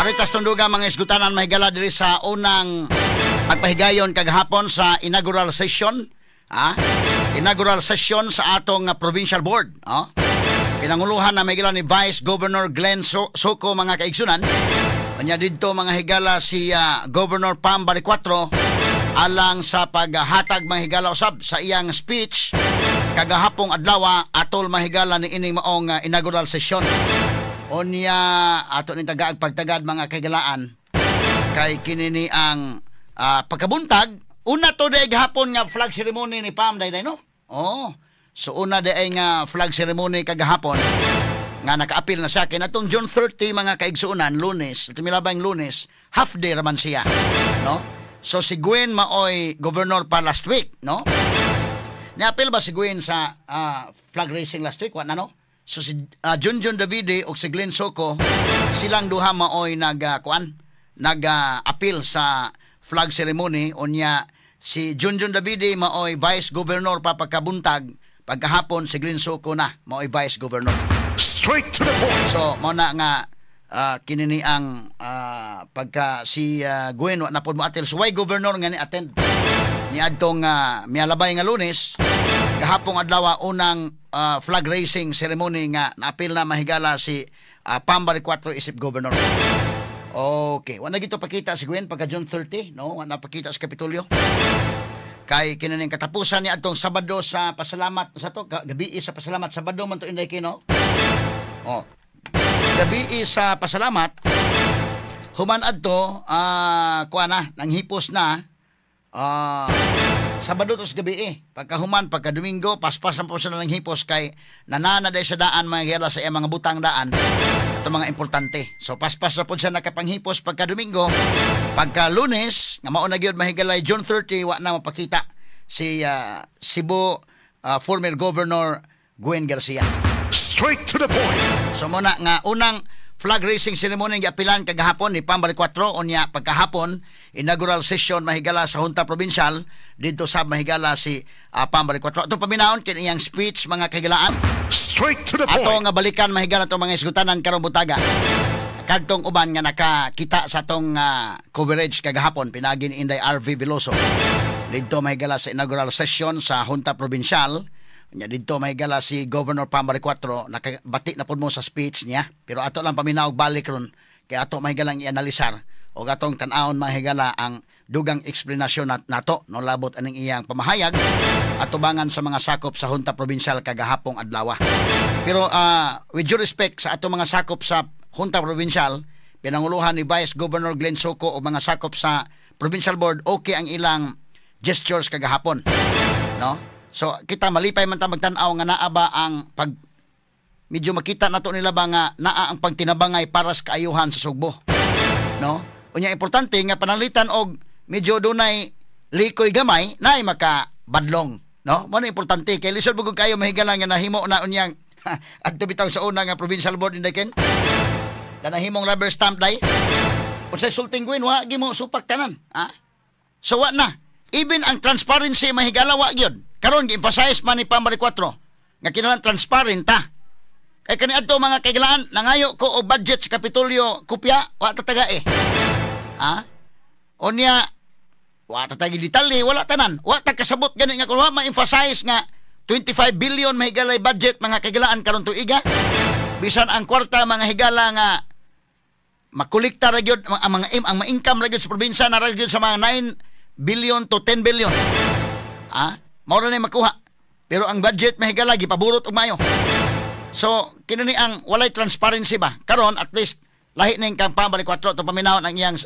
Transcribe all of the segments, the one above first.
Aritas tunduga mga isgutanan mahigala diri sa unang pagpahigayon kagahapon sa inaugural session. Inaugural session sa atong provincial board. Pinanguluhan na mahigala ni Vice Governor Glenn Soko mga kaigsunan. Kanya dito mga higala si Governor Pam Baricuatro alang sa paghatag mga higala usab sa iyang speech kagahapong adlaw atol mahigala ni ining maong inaugural session. Onya ato ni tagaag pagtagad mga kaigalaan kay kinini ang pagkabuntag una to day gahapon nga flag ceremony ni Pam day no. So una day nga flag ceremony kagahapon nga naka-appeal na sa akin atong June 30 mga kaigsuunan Lunes, tumilabang Lunes, half day raman siya, no? So si Gwen maoy governor pa last week, no? Ni-appeal ba si Gwen sa flag raising last week, what na no? So si Junjun Davide o si Glenn Soko silang duha maoy nag-appeal sa flag ceremony. Unya si Junjun Davide maoy vice governor pa pagkabuntag, pagkahapon si Glenn Soko na maoy vice governor. Straight to the point. So mo na nga kinini ang pagka si Gwen na pod mo atel so why governor nga ni attend ni adtong mialabay nga Lunes gahapong adlaw unang flag raising ceremony nga naapil na mahigala si Pam Baricuatro isip governor. Okay, wala gito pakita si Gwen pagka June 30, no? Wala pakita sa Kapitolyo. Kay kinaning katapusan ni adtong Sabado sa pasalamat sa to, gabi sa pasalamat Sabado man to inday kino. Gabi sa pasalamat human adto kuana nang hipos na Sabado tos gabi pagkahuman pagka Domingo paspasan po sila ng hipos kay nanana day sa daan mga hiyala sa mga butang daan ato mga importante. So paspas na po siya nakapanghipos pagka Domingo, pagka Lunes nga mao na gyud mahigalay June 30 wa na mapakita si Cebu former Governor Gwen Garcia. Straight to the point. So muna nga unang flag raising ceremony nga apilan kagahapon ni Pam Baricuatro unya pagkahapon inaugural session mahigala sa Junta Provincial dito sa mahigala si Pam Baricuatro. Ato paminaon kini iyang speech mga kahigalaan. Straight to the point. Ato nga balikan mahigala to mga isgutanan karong butaga. Kadtong uban nga nakakita sa tong coverage kagahapon pinagi ni Inday RV Veloso. Dito mahigala sa inaugural session sa Junta Provincial. Nya dito may gala si Governor Pam Baricuatro nakabati na pud mo sa speech niya pero ato lang paminaw balik ron kay ato may galang ianalisar o atong tan-awon mahigala ang dugang eksplanasyon nato no labot aning iyang pamahayag atubangan sa mga sakop sa Junta Provincial kagahapong adlaw. Pero with due respect sa ato mga sakop sa Junta Provincial, pinanguluhan ni Vice Governor Glenn Soko o mga sakop sa Provincial Board, okay ang ilang gestures kagahapon, no? So kita malipay man ta magtan-aw nga naa ba ang pag medyo makita nato nila ba nga naa ang pagtinabangay para sa kaayuhan sa Sugbo, no? Unya importante nga panalitan og medyo dunay likoy gamay naay makabadlong, no? Mo na importante kay lisod bugog kayo mahigala nga nahimo na unyang adto bitaw sa una nga provincial board inday ken na nahimong rubber stamp day unsay sulting Gwen wa gi mo supak tanan, so wa na even ang transparency mahigala wa gyud karon gi-emphasize man ni Pam Baricuatro nga kinahanglan transparent ta. Kay kani adto mga kaigalaan nangayo ko og budget sa Kapitolyo kopya wa tataga Onya wa tatagi detalye wala tanan. Wa ta kasabot gani nga kun wa ma-emphasize nga 25 billion mahigalay budget mga kaigalaan karon tuiga. Bisan ang kwarta mga higala nga makolekta ra gyud ang income ra gyud sa probinsya na ra gyud sa mga 9 billion to 10 billion. Mao na makuha. Pero ang budget mahigala gipaburot og mayo. So kinani ang walay transparency ba? Karon at least lahi ning kang Pam Baricuatro to paminawon ang iyang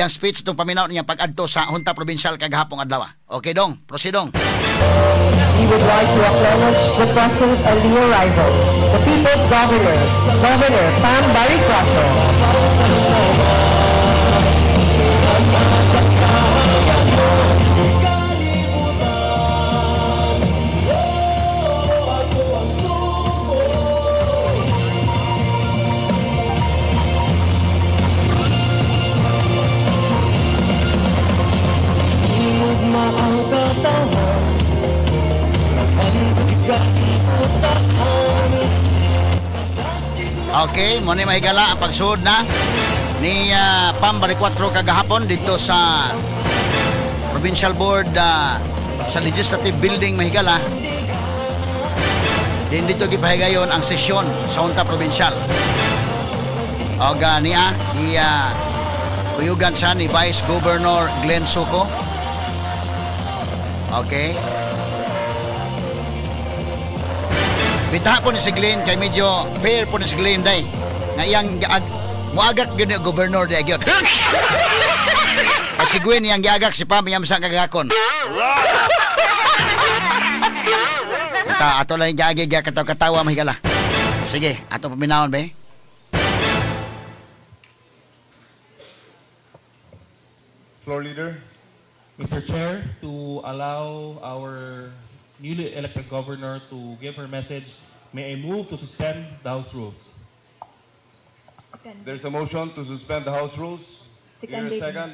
speech to paminawon niyang pag-adto sa Junta Provincial kagahapong adlaw. Okay dong, proceed dong. We would like to acknowledge the presence and the arrival the People's Governor, Governor Pam Baricuatro. Okay, mo ni mahigala ang pagsuod na. ni Pam Baricuatro kagahapon dito sa Provincial Board sa Legislative Building Mahigala. Din dito gipahigayon ang sesyon sa Junta Provincial. O niya kuyugan siya ni Vice Governor Glenn Soco. Okay. Bitaha po ni si Glenn kay medyo fair po ni si Glenn day. Nga iyang muagak gyud ni Governor day gyud. Kasi Gwen yang giagak si Pam yang sang kagakon. Ato lang giagig katawa mahigala. Sige, ato paminawon be. Floor Leader. Mr. Chair, to allow our newly elected governor to give her message, may I move to suspend the House rules? There's a motion to suspend the House rules. Here a Second. second.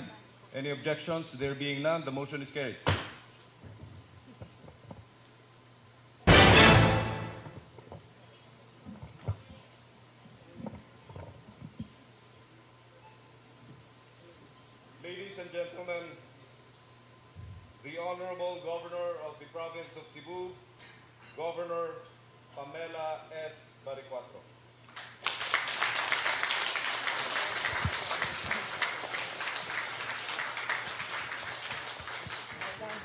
Any objections? There being none, the motion is carried. Ladies and gentlemen, the Honorable Governor of the Province of Cebu, Governor Pamela S. Baricuatro.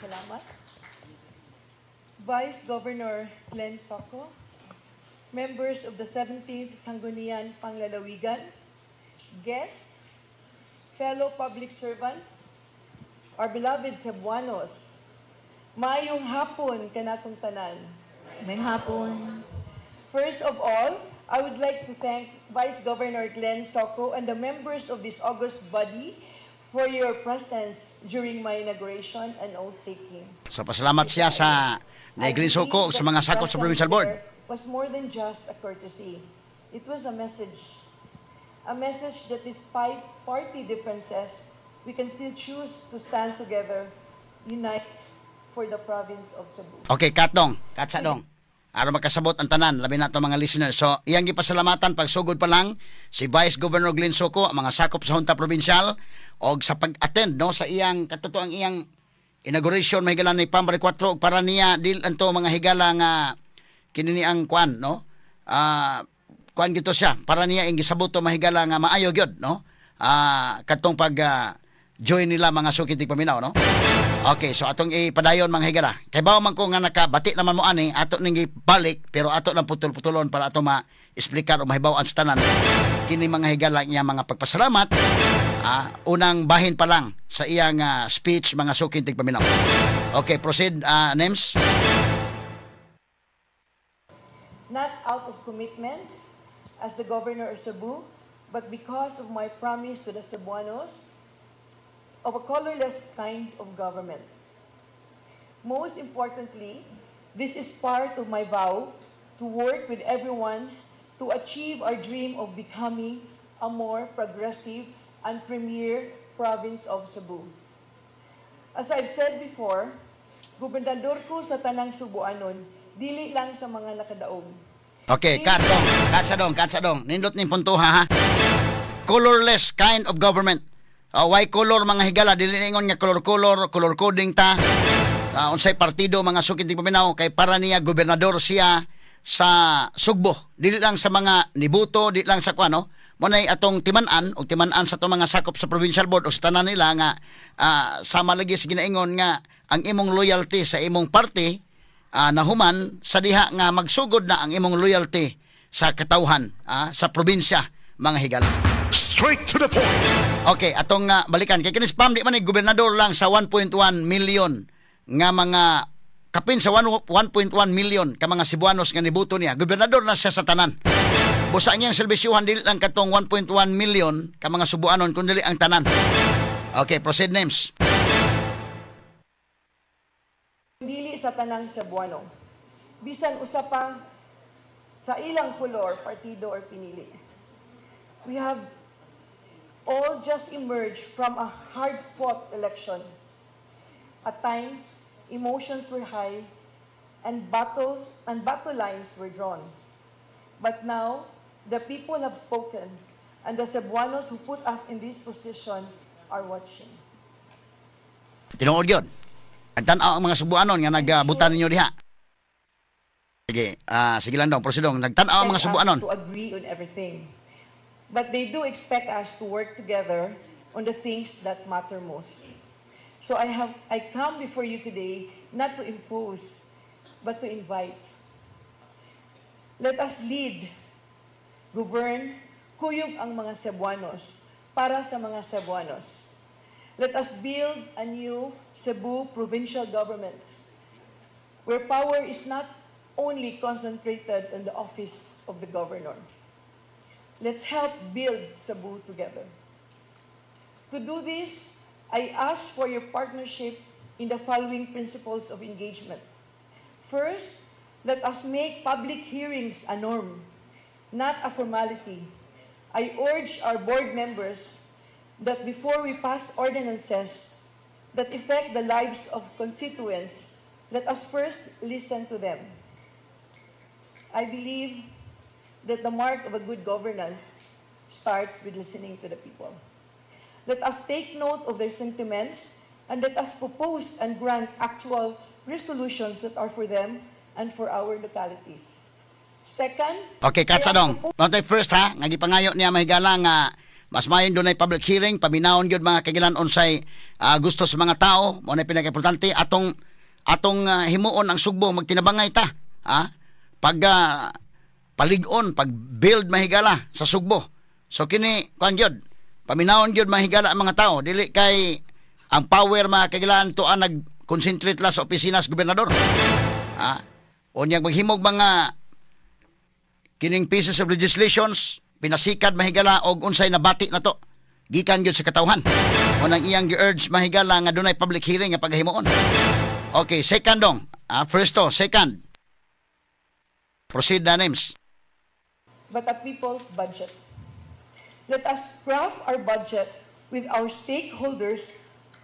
Salamat. Vice Governor Glenn Soco, members of the 17th Sangguniang Panglalawigan, guests, fellow public servants, our beloved Cebuanos, maayong hapon kanatong tanan. May hapon. First of all, I would like to thank Vice Governor Glenn Soco and the members of this august body for your presence during my inauguration and oath-taking. So pasalamat siya sa Glenn Soco sa mga sakop sa Provincial Board. Was more than just a courtesy. It was a message. A message that despite party differences, we can still choose to stand together, unite for the province of Cebu. Okay, katdong, katsadong. Aron makasabot ang tanan, labi na ito mga listeners. So, iyang gipasalamatan pagsugod pa lang si Vice Governor Glenn Soco, ang mga sakop sa Junta Provincial, o sa pag-attend no sa iyang katotoang iyang inauguration mahigala ni Pam Baricuatro para niya dil anto mga higala nga kinini ang kwan no. Kuan gito siya para niya ing gisabuto mahigala nga maayo gyud no. Katong pag join nila mga sukitig paminaw no. Okay, so atong ipadayon mga higala. Kay bawo man ko nga nakabati naman mo ani ato ning balik pero ato lang putol-putulon para ato ma-explicar o mahibaw-an sa tanan kini mga higala niya mga pagpasalamat. Unang bahin pa lang sa iyang speech mga sukitig paminaw. Okay, proceed Nems. Not out of commitment as the governor of Cebu, but because of my promise to the Cebuanos of a colorless kind of government. Most importantly, this is part of my vow to work with everyone to achieve our dream of becoming a more progressive and premier province of Cebu. As I've said before, gobernador ko sa tanang Cebuanon, dili lang sa mga nakadaog. Okay, katsadong. Nindot ning puntuha ha. Colorless kind of government. Why color mga higala? Dili ningon nga color coding ta. Unsay partido mga sukitig paminaw kay para niya gobernador siya sa Sugbo. Dili lang sa mga nibuto, dili lang sa kuano. Mo nay atong timan-an sa to mga sakop sa provincial board o sa tanan nila nga sama lagi sa ginaingon nga ang imong loyalty sa imong party nahuman sa diha nga magsugod na ang imong loyalty sa katawhan sa probinsya mga higala. Straight to the point. Okay, atong balikan kay kinis Pam di man ay gobernador lang sa 1.1 million nga mga kapin sa 1.1 million ka mga Cebuanos nga nibuto niya. Gobernador na siya sa tanan. Busa niyang serbisyuhan dili lang katong 1.1 million ka mga Cebuanon kundi ang tanan. Okay, proceed names. Dili sa tanang Cebuano. Bisan usa pa sa ilang kolor, partido or pinili. We have all just emerged from a hard-fought election. At times, emotions were high and battle lines were drawn. But now, the people have spoken and the Cebuanos who put us in this position are watching. Tinuod yun. Nagtanaw ang mga Cebuanon nga nagbutan ninyo diha. Sige, sige lang dong, prosidong. Nagtanaw ang mga Cebuanon. To agree on everything. But they do expect us to work together on the things that matter most. So I come before you today not to impose, but to invite. Let us lead, govern, kuyog ang mga Cebuanos para sa mga Cebuanos. Let us build a new Cebu provincial government where power is not only concentrated in the office of the governor. Let's help build Cebu together. To do this, I ask for your partnership in the following principles of engagement. First, let us make public hearings a norm, not a formality. I urge our board members that before we pass ordinances that affect the lives of constituents, let us first listen to them. I believe that the mark of a good governance starts with listening to the people. Let us take note of their sentiments and let us propose and grant actual resolutions that are for them and for our localities. Second, okay, Katsadong. Note first ha, nga gipangayo niya mahigala nga mas mayon dunay public hearing, paminawon gyud mga kagilan unsay gusto sa mga tao, mo na pinaka-importante atong himuon ang Sugbo magtinabangay ta, ha? Pag palig-on, pag-build mahigala sa Sugbo. So kini kuan gyud, paminawon gyud mahigala ang mga tao, dili kay ang power mga kagilan tuan nag-concentrate la sa opisina sa gobernador. Ha? Unyag maghimog mga kining pieces of legislations pinasikad mahigala og unsay nabati na to gikan gyud sa katawhan. Unang iyang gi-urge mahigala nga dunay public hearing nga paghimuon. Okay, second dong. First to, second. Proceed na names. But a people's budget. Let us craft our budget with our stakeholders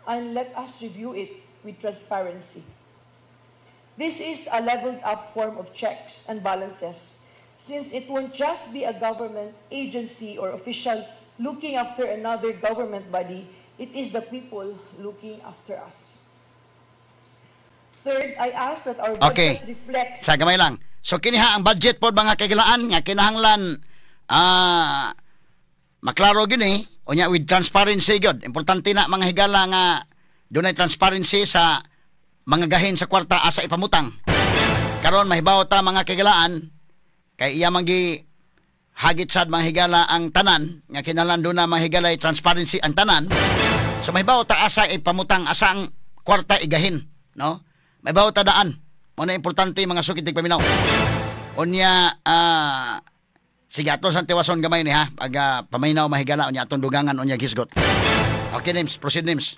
and let us review it with transparency. This is a leveled up form of checks and balances, since it won't just be a government agency or official looking after another government body, it is the people looking after us. Third, I ask that our budget reflects... Sa gamay lang. So kiniha ang budget po mga kagilaan nga kinahanglan maklaro gini unya with transparency gyud. Importante na mga higala nga dunay transparency sa mga gahin sa kwarta asa ipamutang. Karon mahibaw ta mga kagilaan kay iya manggi hagit sad mga higala ang tanan nga kinahanglan do na mga higala transparency ang tanan. So mahibaw ta asa ipamutang asa ang kwarta igahin, no? Mahibaw ta daan. Muna importante mga sukit paminaw. Unya sige ato sa tiwason gamay ni ha pag paminaw mahigala unya atong dugangan unya gisgot. Okay names, proceed names.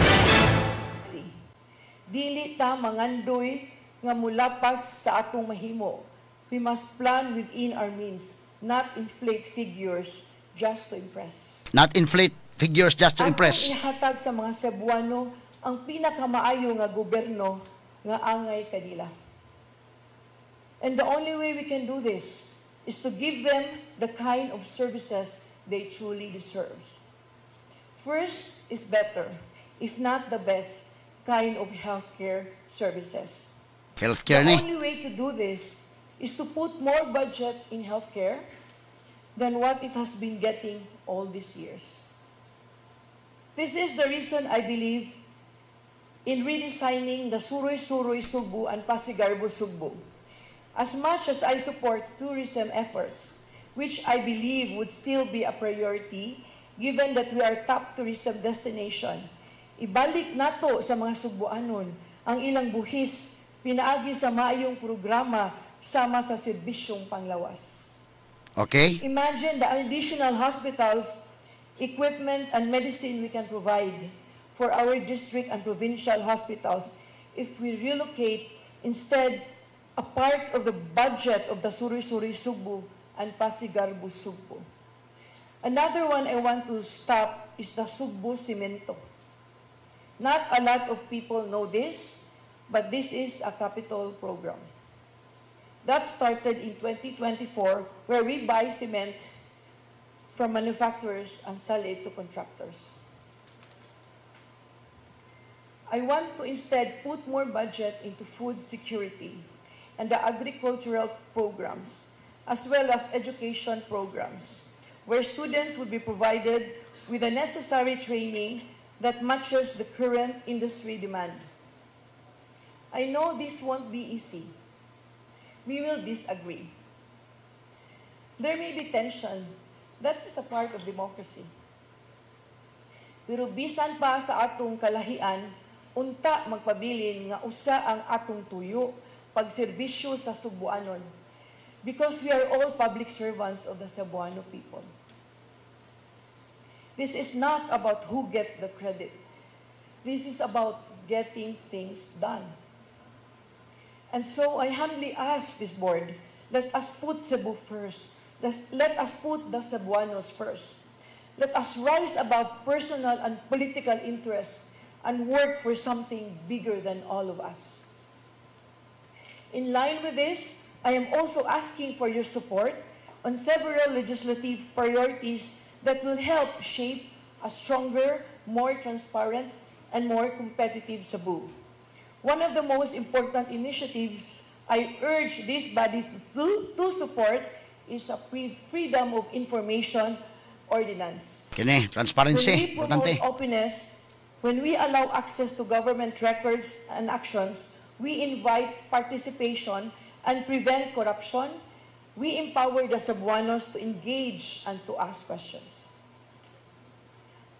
Dili ta mangandoy nga mulapas sa atong mahimo. We must plan within our means, not inflate figures just to impress. Not inflate figures just to impress. Atong ihatag sa mga Cebuano ang pinakamaayo nga gobyerno nga angay kanila. And the only way we can do this is to give them the kind of services they truly deserve. First is better, if not the best, kind of healthcare services. Healthcare The ni. only way to do this is to put more budget in healthcare than what it has been getting all these years. This is the reason I believe in redesigning the Suroy-Suroy Sugbo and Pasigarbo Sugbo. As much as I support tourism efforts, which I believe would still be a priority given that we are top tourism destination, ibalik nato sa mga Sugboanon ang ilang buhis pinaagi sa maayong programa sama sa serbisyong panglawas. Okay? Imagine the additional hospitals, equipment, and medicine we can provide for our district and provincial hospitals if we relocate instead a part of the budget of the Suroy-Suroy Sugbo and Pasigarbo Sugbo. Another one I want to stop is the Sugbo Cemento. Not a lot of people know this, but this is a capital program. That started in 2024, where we buy cement from manufacturers and sell it to contractors. I want to instead put more budget into food security and the agricultural programs, as well as education programs, where students would be provided with the necessary training that matches the current industry demand. I know this won't be easy. We will disagree. There may be tension. That is a part of democracy. Pero bisan pa sa atong kalahian, unta magpabilin nga usa ang atong tuyo pagserbisyo sa Cebuanon, because we are all public servants of the Cebuano people. This is not about who gets the credit. This is about getting things done. And so I humbly ask this board, let us put Cebu first. Let us put the Cebuanos first. Let us rise above personal and political interests and work for something bigger than all of us. In line with this, I am also asking for your support on several legislative priorities that will help shape a stronger, more transparent, and more competitive Cebu. One of the most important initiatives I urge these bodies to support is a Freedom of Information Ordinance. Kini, transparency, When we promote importante. openness, when we allow access to government records and actions, we invite participation and prevent corruption. We empower the Cebuanos to engage and to ask questions.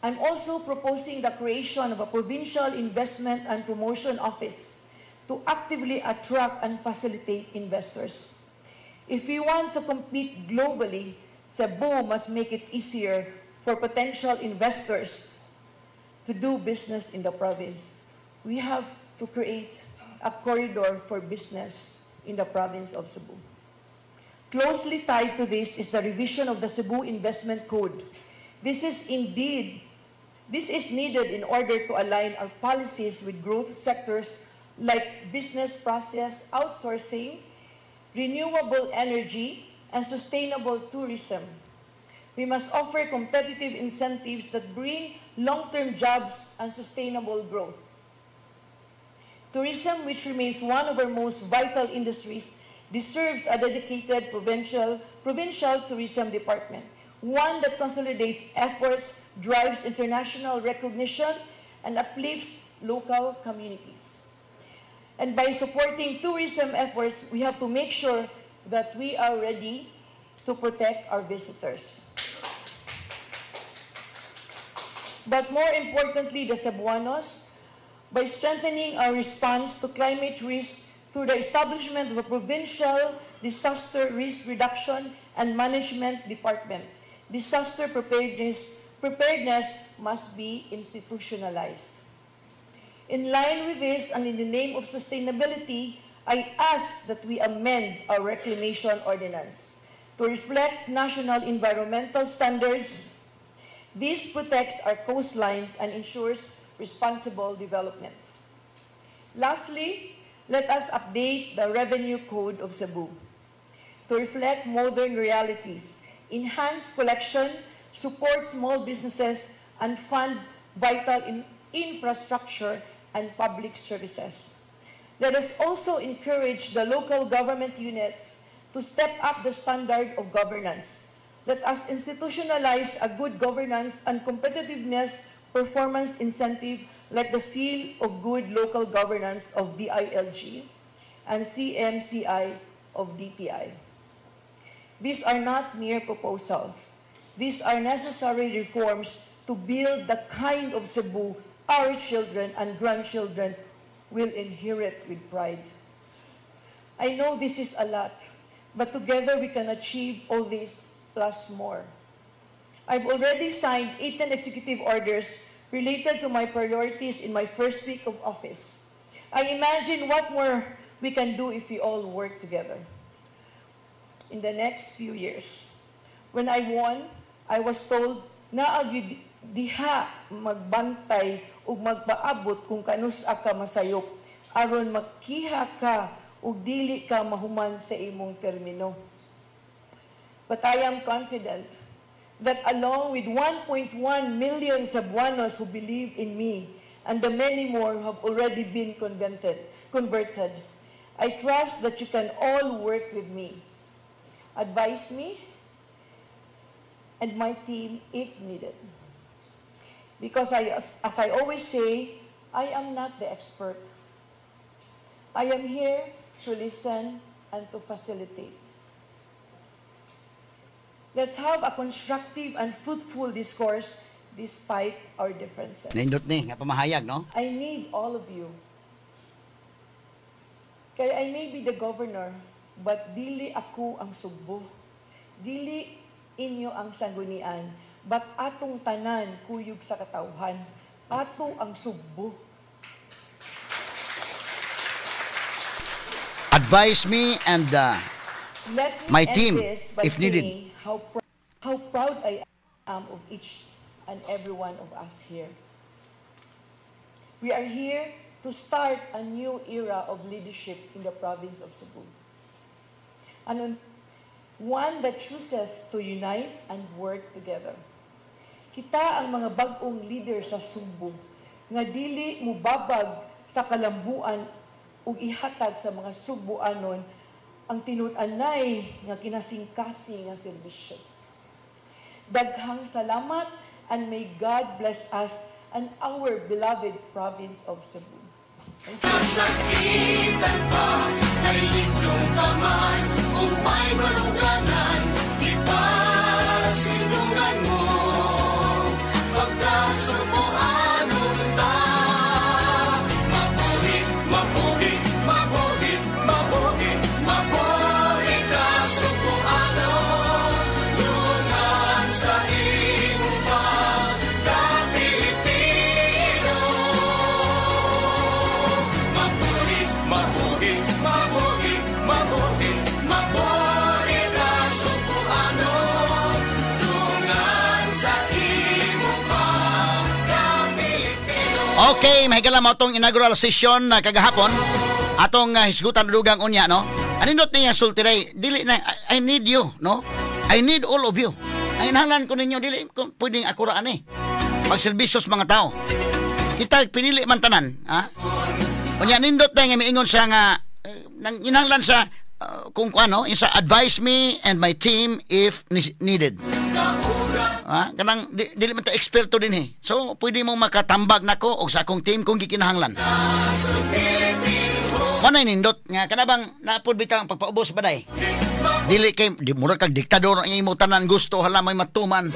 I'm also proposing the creation of a provincial investment and promotion office to actively attract and facilitate investors. If we want to compete globally, Cebu must make it easier for potential investors to do business in the province. We have to create a corridor for business in the province of Cebu. Closely tied to this is the revision of the Cebu Investment Code. This is needed in order to align our policies with growth sectors like business process outsourcing, renewable energy, and sustainable tourism. We must offer competitive incentives that bring long-term jobs and sustainable growth. Tourism, which remains one of our most vital industries, deserves a dedicated provincial tourism department, one that consolidates efforts, drives international recognition, and uplifts local communities. And by supporting tourism efforts, we have to make sure that we are ready to protect our visitors. But more importantly, the Cebuanos, by strengthening our response to climate risk through the establishment of a provincial disaster risk reduction and management department. Disaster preparedness must be institutionalized. In line with this, and in the name of sustainability, I ask that we amend our reclamation ordinance to reflect national environmental standards. This protects our coastline and ensures responsible development. Lastly, let us update the Revenue Code of Cebu to reflect modern realities, enhance collection, support small businesses, and fund vital infrastructure and public services. Let us also encourage the local government units to step up the standard of governance. Let us institutionalize a good governance and competitiveness performance incentive like the Seal of Good Local Governance of DILG and CMCI of DTI. These are not mere proposals. These are necessary reforms to build the kind of Cebu our children and grandchildren will inherit with pride. I know this is a lot, but together we can achieve all this plus more. I've already signed 18 executive orders related to my priorities in my first week of office. I imagine what more we can do if we all work together. In the next few years, when I won, I was told na diha magbantay ug magpaabot kung kanus-a ka masayop aron makiha ka ug dili ka mahuman sa imong termino. But I am confident that along with 1.1 million Cebuanos who believed in me and the many more who have already been converted, I trust that you can all work with me, advise me, and my team if needed. Because as I always say, I am not the expert. I am here to listen and to facilitate. Let's have a constructive and fruitful discourse despite our differences. Nindot ni, nga pamahayag, no? I need all of you. Kaya I may be the governor, but dili ako ang Sugbo. Dili inyo ang sanggunian, but atong tanan kuyog sa katawhan. Ato ang Sugbo. Advise me and Let me my end team, this by if needed. saying how proud I am of each and every one of us here. We are here to start a new era of leadership in the province of Cebu. And one that chooses to unite and work together. Kita ang mga bag-ong leader sa Cebu nga dili mubabag sa kalambuan ug ihatag sa mga Cebuanon ang tinud-anay nga kinasingkasi nga serbisyo. Daghang salamat and may God bless us and our beloved province of Cebu. Nasakitan pa, kay liblong kaman, kung may maruganan, ipasinungan mo, pagkasubuanon ta. Mabuhit, mabuhit, mabuhit, mabuhit, mabuhit ka subuanon, lungan sa iyong pagka-Pilipino. Mabuhit, mabuhit, mabuhit, mabuhit, mabuhit ka subuanon, lungan sa iyong pagka-Pilipino. Okay, mahigala mo itong inaugural session na kagahapon. Atong hisgutan dugang unya, no? Anindot niya sultiray, dili na, I need you, no? I need all of you. Ang inhalan ko ninyo, dili ko pwedeng akuraan eh. Magserbisyos mga tao. Kita pinili man tanan, ha? Unya nindot na nga miingon siya nga, nang inhalan sa, kung ano, yung sa advise me and my team if needed. Ha? Kanang dili man ta eksperto din eh. So pwede mo makatambag nako og sa akong team kung gikinahanglan. Kanay nindot nga kanabang napud bitang pagpaubos baday. Dili kay di mura kag diktador ang imo tanan gusto hala may matuman.